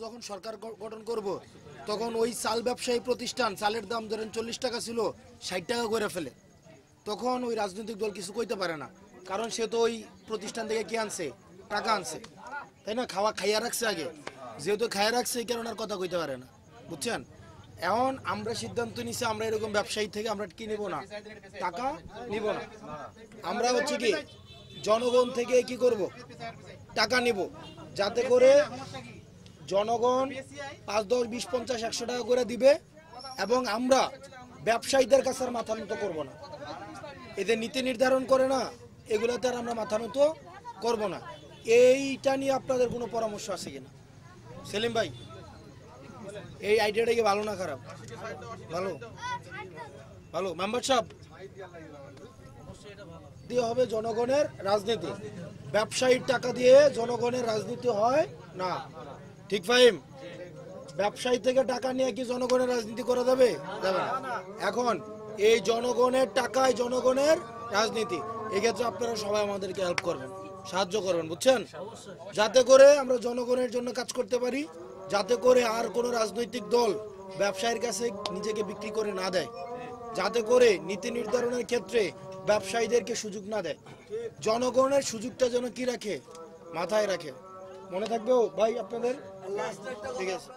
যখন সরকার গঠন করব তখন ওই চাল ব্যবসায়ী প্রতিষ্ঠান চালের দাম ধরেন 40 টাকা ছিল 60 টাকা করে ফেলে, তখন ওই রাজনৈতিক দল কিছু কইতে পারে না, কারণ সে তো ওই প্রতিষ্ঠান থেকে কি আনছে, টাকা আনছে, তাই না? খাইয়া রাখছে আগে, যেহেতু খাইয়া রাখছে এই কারণে আর কথা কইতে পারে না, বুঝছেন? এখন আমরা সিদ্ধান্ত নিছি আমরা এরকম ব্যবসায়ী থেকে আমরা কি নিব না, টাকা নিব না। আমরা হচ্ছে কি জনগণ থেকে কি করব, টাকা নিব, যাতে করে জনগণ 5, 10, 20, 50, 100 টাকা করে দিবে, এবং আমরা ব্যবসায়ীদের কাছে আর মাথা নত করবো না। এদের নীতি নির্ধারণ করে না, এগুলোতে আর আমরা মাথা নত করব না। এইটা নিয়ে আপনাদের কোনো পরামর্শ আছে কিনা? সেলিম ভাই, এই আইডিয়াটা কি ভালো না খারাপ? ভালো, ভালো। মেম্বার সাহেব, দিয়ে হবে জনগণের রাজনীতি, ব্যবসায়ীর টাকা দিয়ে জনগণের রাজনীতি হয় না, ঠিক ফাহিম? ব্যবসায়ী থেকে টাকা নিয়ে কি জনগণের রাজনীতি করা যাবে? যাবে না। এখন এই জনগণের টাকায় জনগণের রাজনীতি, এক্ষেত্রে আপনারা সবাই আমাদেরকে হেল্প করবেন, সাহায্য করবেন, বুঝছেন? যাতে করে আমরা জনগণের জন্য কাজ করতে পারি, যাতে করে আর কোনো রাজনৈতিক দল ব্যবসায়ীর কাছে নিজেকে বিক্রি করে না দেয়, যাতে করে নীতি নির্ধারণের ক্ষেত্রে ব্যবসায়ীদেরকে সুযোগ না দেয়, জনগণের সুযোগটা যেন কি রাখে, মাথায় রাখে। মনে থাকবে ভাই আপনাদের? ঠিক আছে।